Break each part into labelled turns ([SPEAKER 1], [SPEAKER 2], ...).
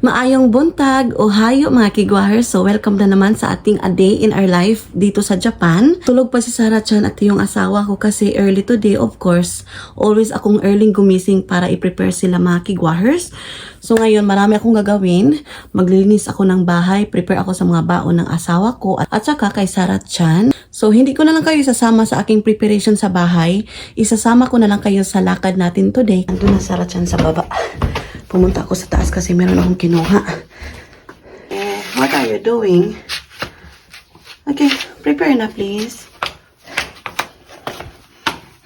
[SPEAKER 1] Maayong buntag o hayo mga kigwahers. So welcome na naman sa ating A Day in Our Life dito sa Japan. Tulog pa si Sarah-chan at yung asawa ko kasi early today, of course. Always akong early gumising para i-prepare sila mga kigwahers. So ngayon marami akong gagawin. Maglilinis ako ng bahay, prepare ako sa mga baon ng asawa ko at saka kay Sarah-chan. So hindi ko na lang kayo isasama sa aking preparation sa bahay. Isasama ko na lang kayo sa lakad natin today. Andun na Sarah-chan sa baba. Pumunta ako sa taas kasi meron akong kinuha. What are you doing? Okay, prepare na please.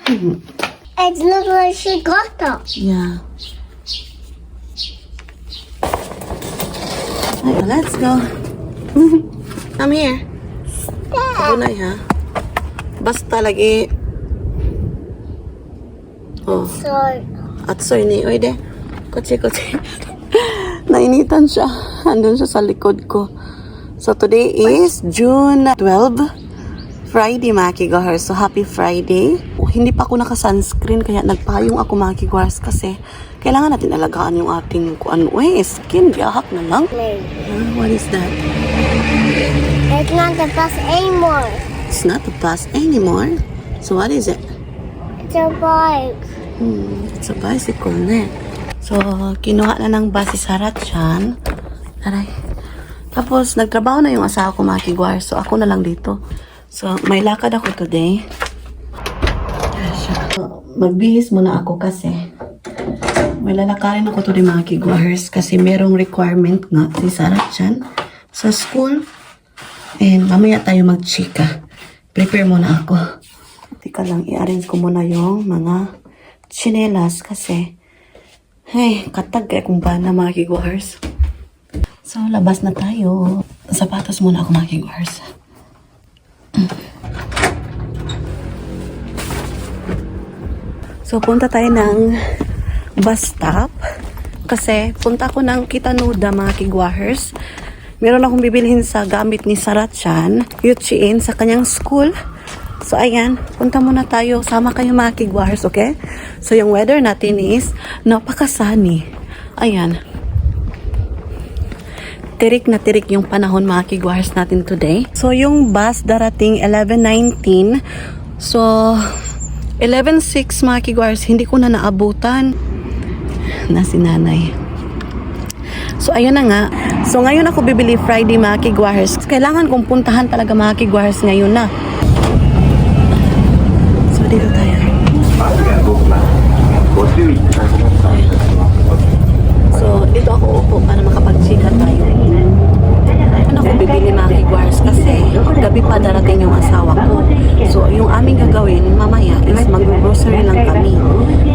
[SPEAKER 2] It's not like she got up.
[SPEAKER 1] Yeah. Okay, let's go. Come here. Bunay ha. Basta lagi. Oh.
[SPEAKER 2] So,
[SPEAKER 1] At so ini, oy de. Kotse. Nainitan siya. Andun siya sa likod ko. So today is June 12, Friday mga kigwahers. So happy Friday. Hindi pa ako naka-sunscreen kaya nagpayong ako mga kigwahers kasi kailangan natin alagaan yung ating skin. Biyahak na lang. What is that?
[SPEAKER 2] it's not the bus anymore.
[SPEAKER 1] It's not a bus anymore. So what is it?
[SPEAKER 2] It's a bike.
[SPEAKER 1] It's a bicycle na. So, kinuha na ng bus si Sarah-chan. Aray. Tapos, nagtrabaho na yung asawa ko mga kigwahers. So, ako na lang dito. So, may lakad ako today. So, magbihis muna ako kasi may lalakarin ako today mga kigwahers kasi merong requirement nga si Sarah-chan sa school. And mamaya tayo magchika. Prepare muna ako. Tika lang, i-arrange ko muna yung mga chinelas kasi ay, katag kaya kung paano mga kigwahers. So, labas na tayo. Sapatos muna ako mga kigwahers. So, punta tayo ng bus stop. Kasi, punta ako ng Kitanuda mga kigwahers. Meron akong bibilhin sa gamit ni Sarah-chan, Yuchiin, sa kanyang school. So, ayan, punta muna tayo. Sama kayo mga kigwahers, okay? So, yung weather natin is napakasani. Ayan. Tirik na tirik yung panahon mga kigwahers natin today. So, yung bus darating 11:19. So, 11:06 mga kigwahers, hindi ko na naabutan na si nanay. So, ayun na nga. So, ngayon ako bibili Friday mga kigwahers. Kailangan kong puntahan talaga mga kigwahers ngayon na. So, dito tayo. So, dito ako upo para makapag-chika tayo. Ano ako bibili mga kigwahers kasi gabi pa darating yung asawa ko. So, yung aming gagawin mamaya is mag-grocery lang kami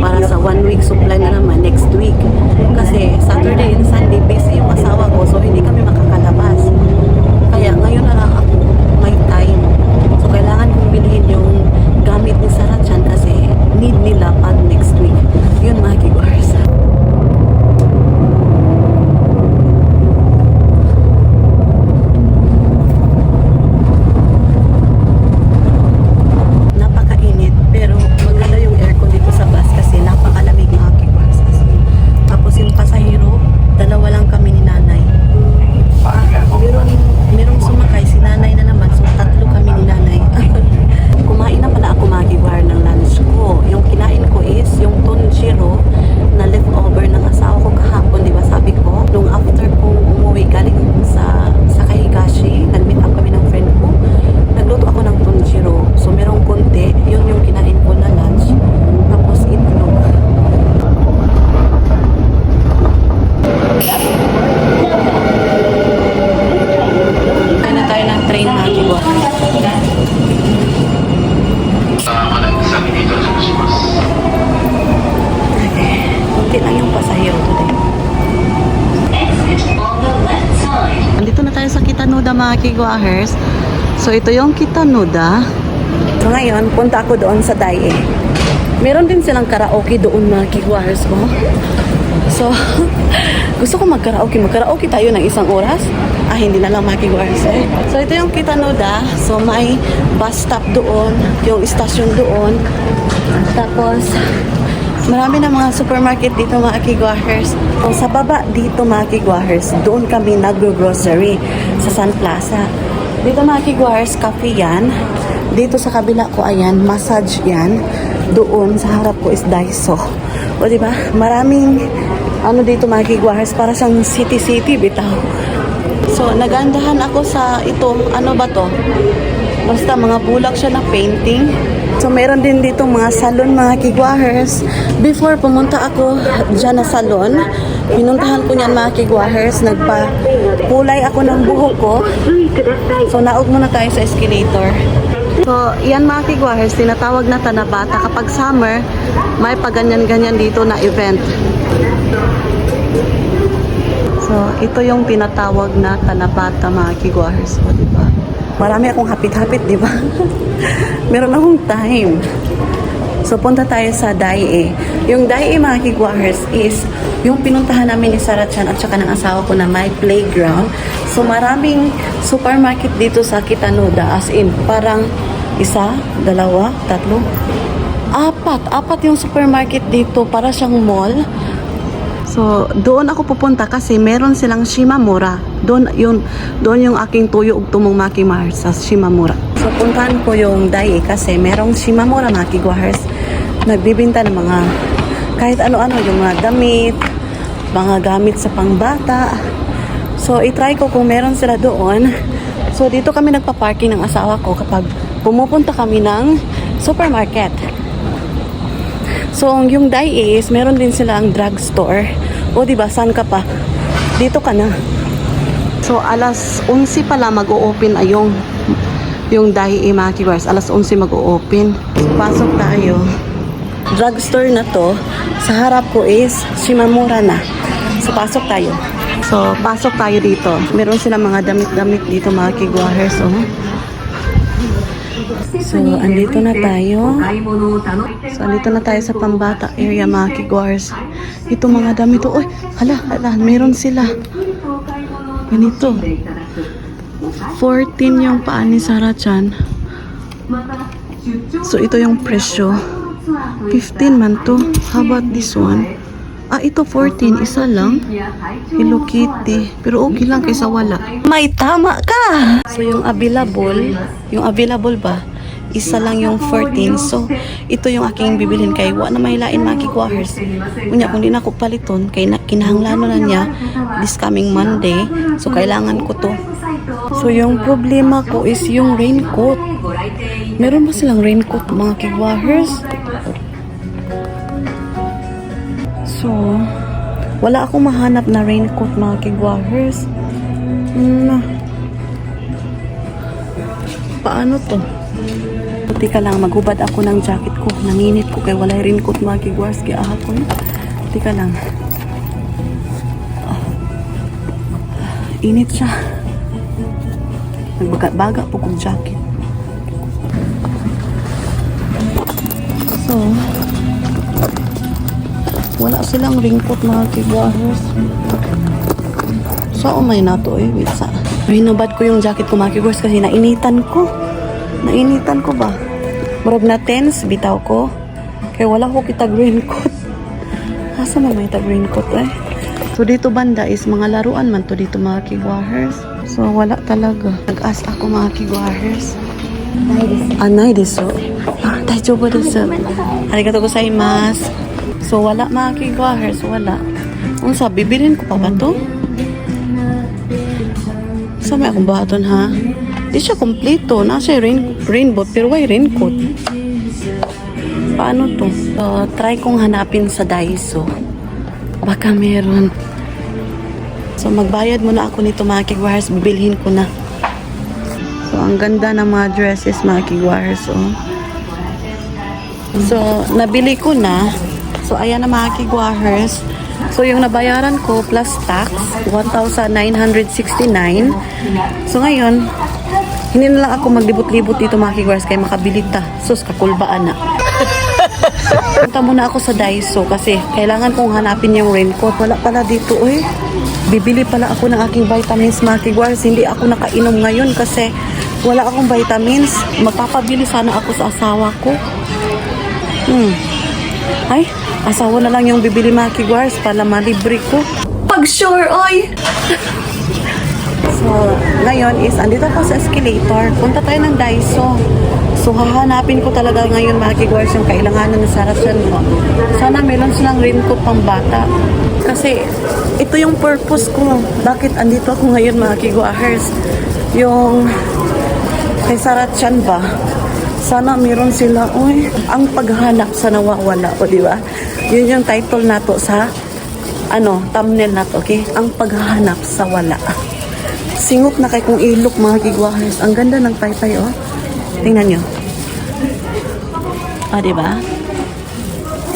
[SPEAKER 1] para sa 1 week supply na naman next week. Kasi Saturday and Sunday busy yung asawa ko so hindi kami makakalabas. Kaya ngayon na lang ako may time. So, kailangan kong bilhin yung gamit ni Sarah-chan kasi need nila pa next week. Yun mga kigwahers. Napakainit pero maganda yung aircon dito sa bus kasi napakalamig mga kigwahers. Tapos yung pasahero, dalawa lang kami ni nanay. Merong sumakay si nanay na naman so tatlo kami ni nanay. Kumain na pala ako mga kigwahers ng lunch ko. Yung kinain ko is yung tonjiro na leftover ng asawa ko kahapon, di ba sabi ko? Nung after kong umuwi galing sa Kahigashi, nag-meet up kami ng friend ko. Nagluto ako ng tonjiro. So merong konti, yun yung kinain ko na lunch. Tapos itlog. Kaya na tayo ng train mga kigwahers. Kunti lang yung pasahero today. Andito na tayo sa Kitanuda mga kigwahers. So ito yung Kitanuda. So ngayon, punta ako doon sa Daie. Meron din silang karaoke doon mga kigwahers ko. So, gusto ko mag-karaoke. Mag-karaoke tayo ng 1 oras. Hindi na lang mga kigwahers. So ito yung Kitanuda. So may bus stop doon. Yung station doon. Tapos, Marami na mga supermarket dito mga kigwahers. So, sa baba dito mga kigwahers, doon kami nagro-grocery sa Sun Plaza. Dito mga kigwahers, cafe yan. Dito sa kabila ko, ayan, massage yan. Doon sa harap ko is Daiso. O diba? Maraming ano dito mga kigwahers, para siyang city-city bitaw. So, nagandahan ako sa ito, ano ba to? Basta mga bulak siya na painting. So, meron din dito mga salon, mga kigwahers. Before pumunta ako dyan na salon, pinuntahan ko niyan mga kigwahers. Nagpa-kulay ako ng buhok ko. So, naog muna tayo sa escalator. So, yan mga kigwahers, tinatawag na Tanabata. Kapag summer, may paganyan-ganyan dito na event. So, ito yung tinatawag na Tanabata mga kigwahers. O, diba? Marami akong hapit-hapit, di ba? Meron akong time. So, punta tayo sa Dai. Yung Dai, mga kigwahers, is yung pinuntahan namin ni Sarah Chan at saka ng asawa ko na may playground. So, maraming supermarket dito sa Kitanoda. As in, parang isa, dalawa, tatlo, apat yung supermarket dito. Para siyang mall. So, doon ako pupunta kasi meron silang Shimamura. Doon yung aking tuyo ug tumong makimahar sa Shimamura. So, puntahan ko yung Dai kasi merong Shimamura mga kigwahers. Nagbibinta ng mga kahit ano-ano, yung mga damit, mga gamit sa pangbata. So, itry ko kung meron sila doon. So, dito kami nagpa-parking ng asawa ko kapag pumupunta kami ng supermarket. So, yung Dai is, meron din silang drugstore. O, diba, saan ka pa? Dito ka na. So, alas 11 pala mag-o-open ay yung Dai mga kigwahers. Alas 11 mag-o-open. So, pasok tayo. Drugstore na to. Sa harap ko is Shimamura na. So, pasok tayo. So, pasok tayo dito. Meron silang mga damit-damit dito mga kigwahers. Oh. So, andito na tayo. So, andito na tayo sa pambata area, mga kigwahers. Ito mga damit. Uy, hala, meron sila. Ganito. 14 yung paa ni Sarah Chan. So, ito yung presyo. 15 man to. How about this one? Ito 14. Isa lang. Hello Kitty. Pero okay lang kaysa wala. May tama ka! So, yung available ba? Isa lang yung 14. So, ito yung aking bibilhin kay wa na mahilain mga kigwahers. Kunya, kung di na ako paliton, kay kinahanglano na niya this coming Monday. So, kailangan ko to. So, yung problema ko is yung raincoat. Meron ba silang raincoat mga kigwahers? So, wala akong mahanap na raincoat mga kigwahers. Paano to? Tika lang, maghubad ako ng jacket ko. Nanginit ko kay walay raincoat mga kigwahers. Kaya ahapon. Tika lang. Init siya. Nagbaga po kong jacket. So, wala silang raincoat mga kigwahers. So, umay na to eh. Wait sa. Hinubad ko yung jacket ko mga kigwahers kasi nainitan ko. Nainitan ko ba? Marag na tens, bitaw ko. Kaya wala ko kitag raincoat. Asa man may tag raincoat eh. So, dito banda is mga laruan man to dito mga kigwahers. So, wala talaga. Nag-ask ako mga kigwahers. Anay desu. Daijoubu desu. Arigatou gozaimasu. So, wala mga kigwahers. Wala. Unsa, bibilin ko pa ba to? Sa may akong bahaton ha? Di siya kompleto. Nasa rainbow pero may raincoat. Paano to? So, try kong hanapin sa Daiso. Baka meron. So, magbayad muna ako nito mga kigwahers. Bibilhin ko na. So, ang ganda ng mga dresses mga kigwahers. Oh. So, nabili ko na. So, ayan na mga kigwahers. So, yung nabayaran ko plus tax, 1,969. So, ngayon, hindi na lang ako maglibot-libot dito mga kigwahers kaya makabili ta. Sus, kakulbaan na. Punta muna ako sa Daiso kasi kailangan kong hanapin yung raincoat. Wala pala dito eh. Bibili pala ako ng aking vitamins mga kigwahers. Hindi ako nakainom ngayon kasi wala akong vitamins. Magpapabili sana ako sa asawa ko. Ay, Asawa na lang yung bibili mga kigwars para malibre ko. Pag sure, oy! So, ngayon is, andito ako sa escalator. Punta tayo ng Daiso. So, hahanapin ko talaga ngayon mga kigwars yung kailanganan ng Saracen mo. Sana meron silang raincoat pang bata. Kasi, ito yung purpose ko. Bakit andito ako ngayon mga kigwars? Yung kay Saracen ba? Sana meron sila, uy, ang paghanap sa nawawala, o di ba? Yun yung title nato sa, thumbnail nato, okay? Ang paghahanap sa wala. Singot na kay kong ilok mga kigwahers. Ang ganda ng paypay, oh. Tingnan nyo. Ah, diba?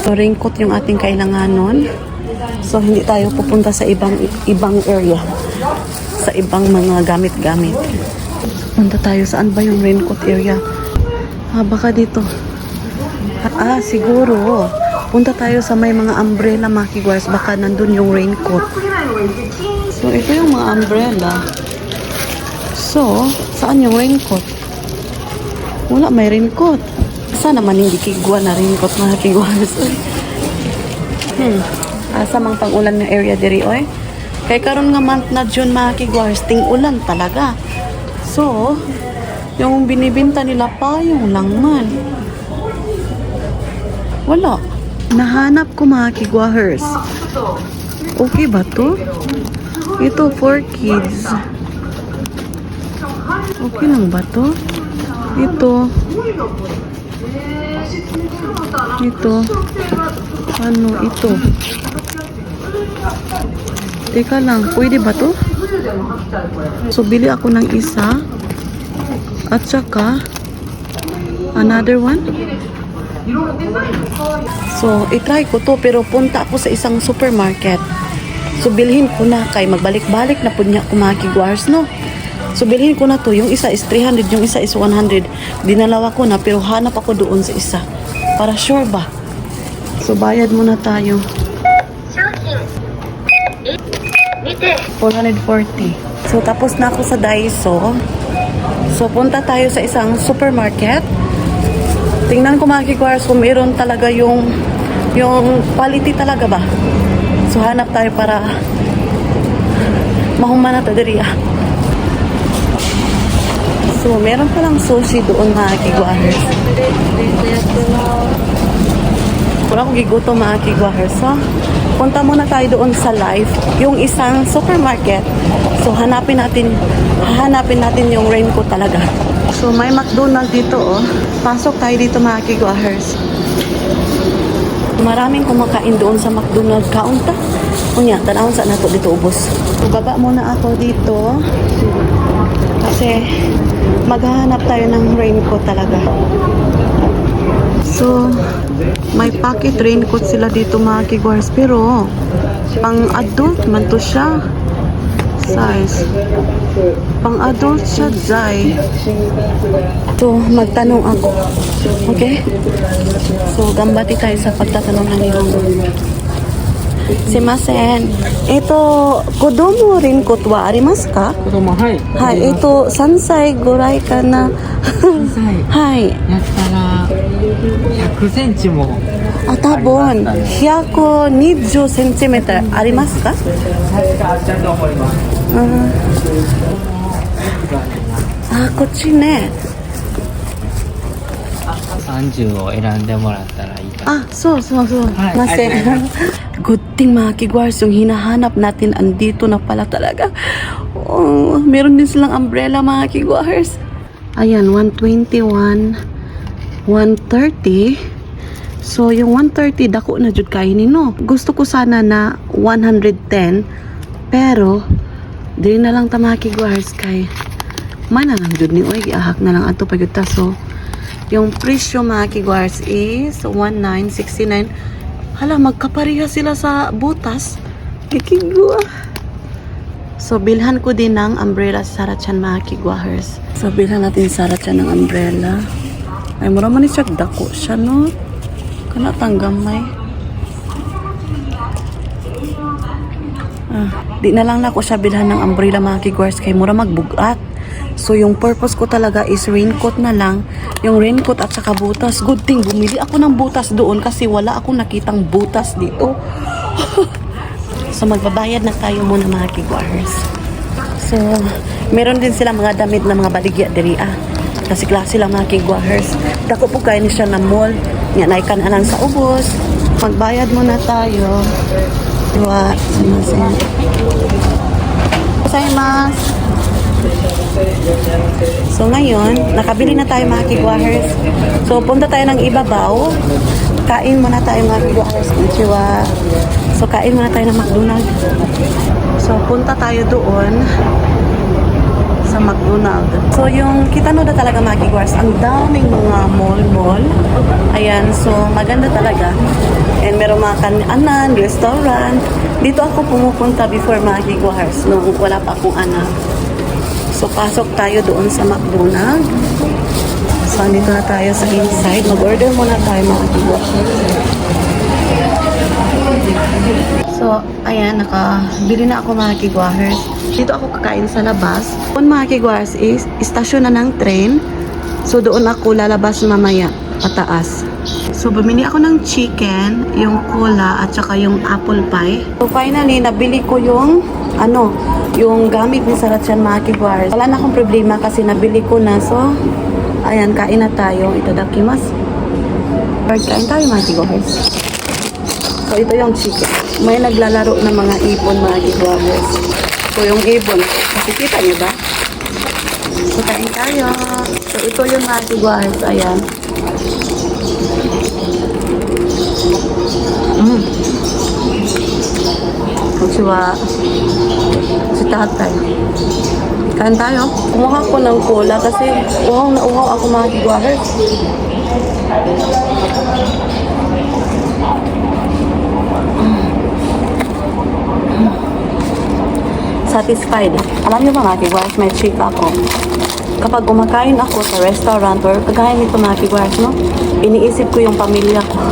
[SPEAKER 1] So, raincoat yung ating kailanganon. So, hindi tayo pupunta sa ibang area. Sa ibang mga gamit-gamit. Punta tayo. Saan ba yung raincoat area? Ah, baka dito. Ah, siguro. Punta tayo sa may mga umbrella mga kigwahers. Baka nandun yung raincoat. So, ito yung mga umbrella. So, saan yung raincoat? Wala, may raincoat. Sana naman hindi kigwa na raincoat mga kigwas. Asa mang pang-ulan ng area diri, oy? Kay karon nga month na June mga kigwas, ting-ulan talaga. So, yung binibinta nila payong lang man. Wala. Nahanap ko mga kigwahers. Okay ba to? Ito for kids. Okay lang ba to? Ito. Ito. Ano ito? Teka lang, pwede ba to? So, bili ako ng isa. At saka, another one. So, itry ko to pero punta ako sa isang supermarket. So, bilhin ko na kay magbalik-balik na po niya kumakigwars, no? So, bilhin ko na to. Yung isa is 300, yung isa is 100. Dinalawa ko na, pero hanap ako doon sa isa. Para sure ba? So, bayad muna tayo. 440. So, tapos na ako sa Daiso. So, punta tayo sa isang supermarket. Tingnan ko mga kikwars kung meron talaga yung quality talaga ba. So, hanap tayo para mahumana ta diri. So, meron palang sushi doon mga kigwahers. Wala akong giguto mga kigwahers. So, punta muna tayo doon sa Life, yung isang supermarket. So, hahanapin natin yung raincoat talaga. So, may McDonald's dito, oh. Pasok tayo dito mga kigwahers. Maraming kumakain doon sa McDonald's kaunta. Kunya, tanawon sa nato dito ubos. So, baba muna ako dito. Kasi, maghahanap tayo ng raincoat talaga. So, may pocket raincoat sila dito mga kigwars. Pero, pang adult man to siya. Size. Pang adult siya, Zai. So, magtanong ako. Okay? So, gambati tayo sa pagtatanong ng Nihongo. Simasen. Ito, kodomo raincoat wa arimasu ka?
[SPEAKER 3] 子供はい。
[SPEAKER 1] はい、3歳ぐらいかな。 はい。
[SPEAKER 3] やったら100センチも
[SPEAKER 1] あ、多分、120センチメートルありますか？
[SPEAKER 3] 確かあったと思います。
[SPEAKER 1] あ、こっちね。
[SPEAKER 3] 30を選んでもらったらいいかな。
[SPEAKER 1] Ah, so.
[SPEAKER 3] Hi,
[SPEAKER 1] Mase. Good thing mga kigwars, yung hinahanap natin andito na pala talaga. Oh, meron din silang umbrella mga kigwars. Ayan, 121, 130. So, yung 130, dako na jud kayo no. Gusto ko sana na 110, pero, di na lang ta mga kigwars kay mana lang jud ni oy, giahak na lang ato pagyuta. So, yung presyo mga kigwars is 1969. Hala, magkapareha sila sa butas. Kikigwa. So, bilhan ko din ng umbrella sa Saracen mga kigwahers. So, bilhan natin sa Saracen ng umbrella. Ay, mura man siya dako siya, no? Kana tanggamay. Di na lang na ko siya bilhan ng umbrella mga kigwahers kay mura magbugat. So yung purpose ko talaga is raincoat na lang. Yung raincoat at saka butas. Good thing bumili ako ng butas doon kasi wala akong nakitang butas dito. So magbabayad na tayo muna mga kigwahers. So meron din sila mga damit na mga baligya diri kasi klase lang mga kigwahers. Dako po kayo ni siya na mall. Nga naikan alang sa ubos. Magbayad muna tayo. Diba? Gozaimasu. So ngayon, nakabili na tayo mga kigwahers. So punta tayo ng ibabaw. Kain muna tayo mga kigwahers. Konnichiwa. So kain muna tayo ng McDonald's. So punta tayo doon sa McDonald's. So yung kita no na talaga mga kigwahers, ang daming mga mall. Ayan, so maganda talaga. And meron mga kananan, restaurant. Dito ako pumupunta before mga kigwahers nung wala pa akong anak. So pasok tayo doon sa McDonald's. So andito na tayo sa inside. Mag-order muna tayo mga kigwahers. So, ayan, nakabili na ako mga kigwahers. Dito ako kakain sa labas. Doon mga kigwahers is istasyon na ng train. So, doon ako lalabas mamaya, pataas. So, bumili ako ng chicken, yung cola, at saka yung apple pie. So, finally, nabili ko yung, yung gamit ni Sarachan mga kigwahers. Wala na akong problema kasi nabili ko na. So, ayan, kain na tayo. Itadakimasu. Kain tayo mga kigwahers. So, ito yung chicken. May naglalaro ng mga ibon, mga kigwahers. So, yung ibon, nakikita niyo ba? So, kain tayo. So, ito yung mga kigwahers. Ayan. Konnichiwa. Si tatay. Kain tayo. Kumuha ko ng cola kasi uhaw na uhaw ako mga kigwahers. Satisfied. Alam niyo ba mga kigwahers, may chika ako. Kapag kumakain ako sa restaurant or kagaya nito mga kigwahers, no? Iniisip ko yung pamilya ko.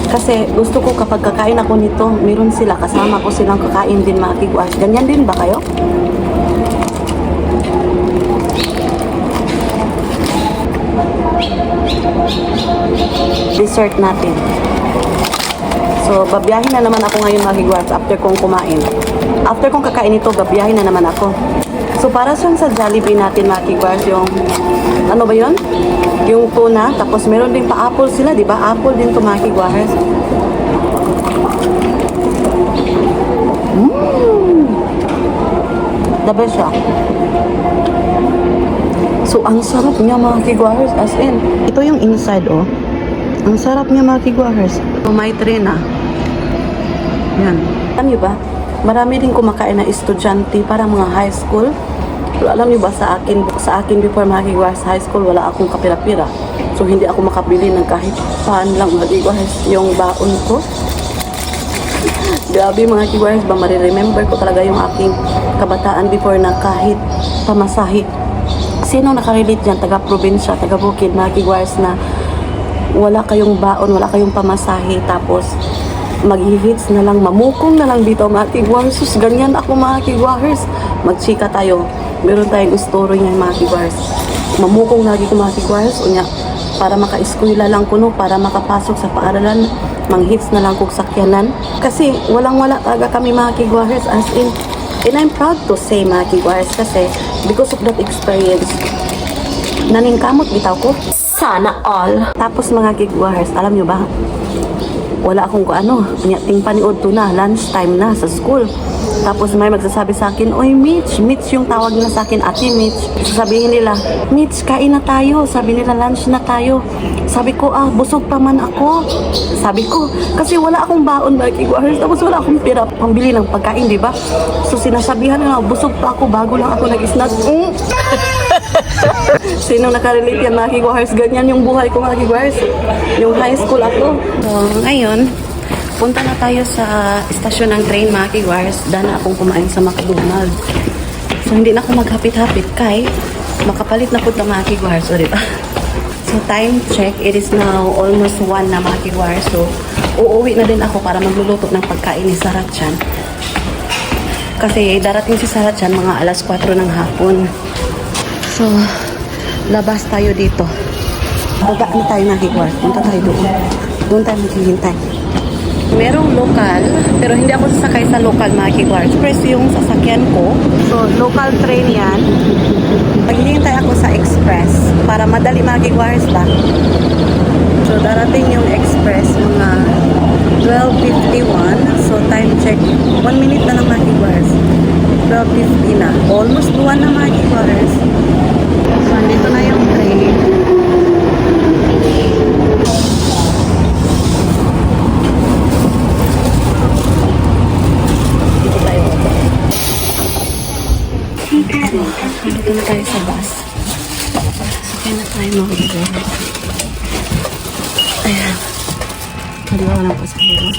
[SPEAKER 1] Kasi gusto ko kapag kakain ako nito, meron sila, kasama ko silang kakain din mga kigwahers. Ganyan din ba kayo? Dessert natin. So, babiyahin na naman ako ngayon mga kigwahers after kong kumain. After kong kakain ito, babiyahin na naman ako. So, para siyang sa Jollibee natin mga kigwahers, yung, ano ba yun? Yung tuna, tapos meron din pa apple sila, di ba? Apple din to mga kigwahers. The best siya. So, ang sarap niya mga kigwahers, as in. Ito yung inside, oh. Ang sarap niya mga kigwahers. So, may tray na. Yan. Alam niyo ba? Marami din kumakain na estudyante, parang mga high school. Pero alam niyo ba sa akin before mga kigwahers high school, wala akong kapira-pira. So, hindi ako makabili ng kahit paan lang mga kigwahers yung baon ko. Grabe mga kigwahers ba, mariremember ko talaga yung aking kabataan before na kahit pamasahe. Sino nakarelate dyan? Taga-probinsya, taga-bukid mga kigwahers na wala kayong baon, wala kayong pamasahe, tapos mag-hits na lang, mamukong na lang dito mga kigwahers. Sus, ganyan ako mga kigwahers. Magchika tayo. Meron tayong story niyan mga kigwahers. Mamukong lagi ko mga kigwahers. Unya, para maka-eskwela lang ko, no? Para makapasok sa paaralan, mang-hits na lang kong sakyanan. Kasi walang-wala talaga kami mga kigwahers, as in. And I'm proud to say mga kigwahers kasi because of that experience, naningkamot bitaw ko. Sana all. Tapos mga kigwahers, alam nyo ba? Wala akong ting paniod to na, lunch time na sa school. Tapos may magsasabi sa akin, "Oy, Mitch," Mitch yung tawag nila sa akin, Ate Mitch. Sasabihin nila, "Mitch, kain na tayo." Sabi nila, "Lunch na tayo." Sabi ko, busog pa man ako. Sabi ko, kasi wala akong baon mga kigwahers. Tapos wala akong pera pambili ng pagkain, di ba? So sinasabihan nila, busog pa ako bago lang ako nag-snack. Sino nakarelate yan mga kigwahers? Ganyan yung buhay ko mga kigwahers. Yung high school ako. So, ngayon, punta na tayo sa istasyon ng train mga kigwahers. Dana akong kumain sa McDonald's. So, hindi na ako maghapit-hapit kay makapalit na po na mga kigwahers. So, diba? So, time check. It is now almost 1 na mga kigwahers. So, uuwi na din ako para magluluto ng pagkain ni Sarachan. Kasi darating si Sarachan mga alas 4 ng hapon. So, labas tayo dito. Baba na tayo nakikwas. Punta tayo doon. Doon tayo maghihintay. Merong lokal, pero hindi ako sasakay sa lokal makikwas. Express yung sasakyan ko. So, local train yan. Maghihintay ako sa express para madali makikwas ba. So, darating yung express mga 12:51. So, time check. 1 minute na lang makikwas. 12:50 na. Almost 1 na makikwas. So, andito na yung train. Dito tayo. Dito na tayo sa bus. Sakay na tayo mga bigay. Ayan. Kaliwa lang po sa hero.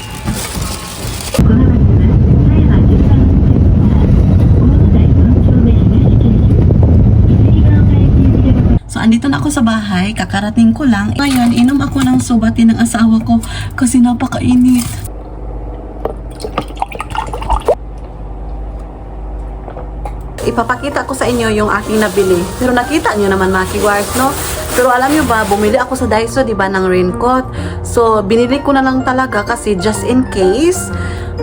[SPEAKER 1] So, andito na ako sa bahay. Kakarating ko lang. Ngayon, inom ako ng subatin ng asawa ko kasi napakainit. Ipapakita ko sa inyo yung aking nabili. Pero nakita nyo naman mga kiwars, no? Pero alam nyo ba, bumili ako sa Daiso, di ba, ng raincoat. So, binili ko na lang talaga kasi just in case,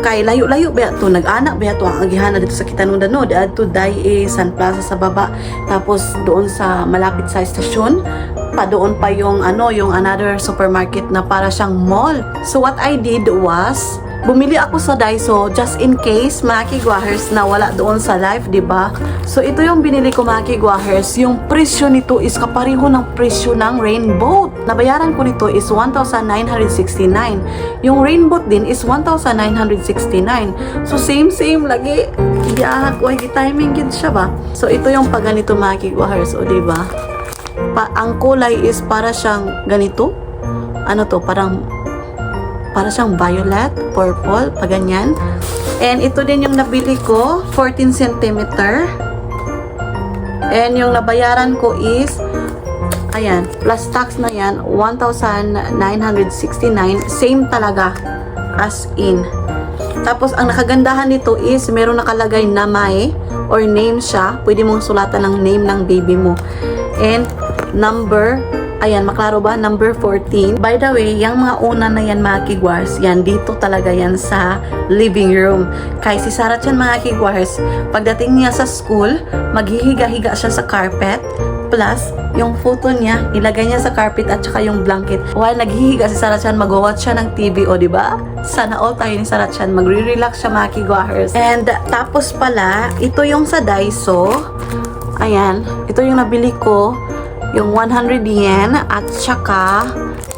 [SPEAKER 1] kay layo-layo ba ito, nag-anak ba ito, ang agihana dito sa Kitanunda, no? Dito, Dai San Plaza sa baba. Tapos, doon sa malapit sa estasyon, pa doon pa yung, yung another supermarket na para siyang mall. So, what I did was, bumili ako sa Daiso just in case mga kigwahers na wala doon sa live, di ba? So ito yung binili ko mga kigwahers. Yung presyo nito is kapareho ng presyo ng rainbow. Nabayaran ko nito is 1,969. Yung rainbow din is 1,969. So same lagi. Diya ko ay timing gid siya ba? So ito yung pag ganito mga kigwahers, o di ba? Ang kulay is para siyang ganito. Ano to? Para siyang violet, purple, paganyan. And ito din yung nabili ko, 14 cm. And yung nabayaran ko is, ayan, plus tax na yan, 1,969. Same talaga, as in. Tapos, ang nakagandahan nito is, meron nakalagay na may, or name siya. Pwede mong sulatan ng name ng baby mo. And, number, ayan, maklaro ba? Number 14. By the way, yung mga una na yan mga kigwars, yan, dito talaga yan sa living room. Kay si Sarah Chan mga kigwars, pagdating niya sa school, maghihiga-higa siya sa carpet, plus, yung photo niya, ilagay niya sa carpet at saka yung blanket. While naghihiga si Sarah Chan, mag-watch siya ng TV, o diba? Sana all tayo ni Sarah Chan, magre-relax siya mga kigwars. And, tapos pala, ito yung sa Daiso. Ayan, ito yung nabili ko. Yung 100 yen at saka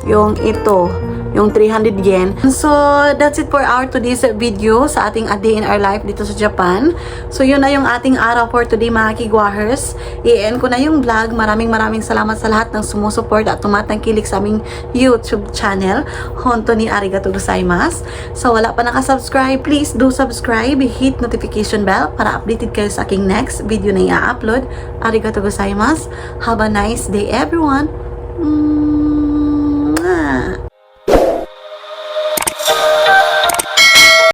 [SPEAKER 1] yung ito, yung 300 yen. So, that's it for our today's video sa ating A Day in Our Life dito sa Japan. So, yun na yung ating araw for today mga kigwahers. I-end ko na yung vlog. Maraming salamat sa lahat ng sumusuport at tumatangkilik sa aming YouTube channel. Honto ni arigato gozaimasu. So, wala pa nakasubscribe, please do subscribe. Hit notification bell para updated kayo sa aking next video na i-upload. Arigato gozaimasu. Have a nice day everyone.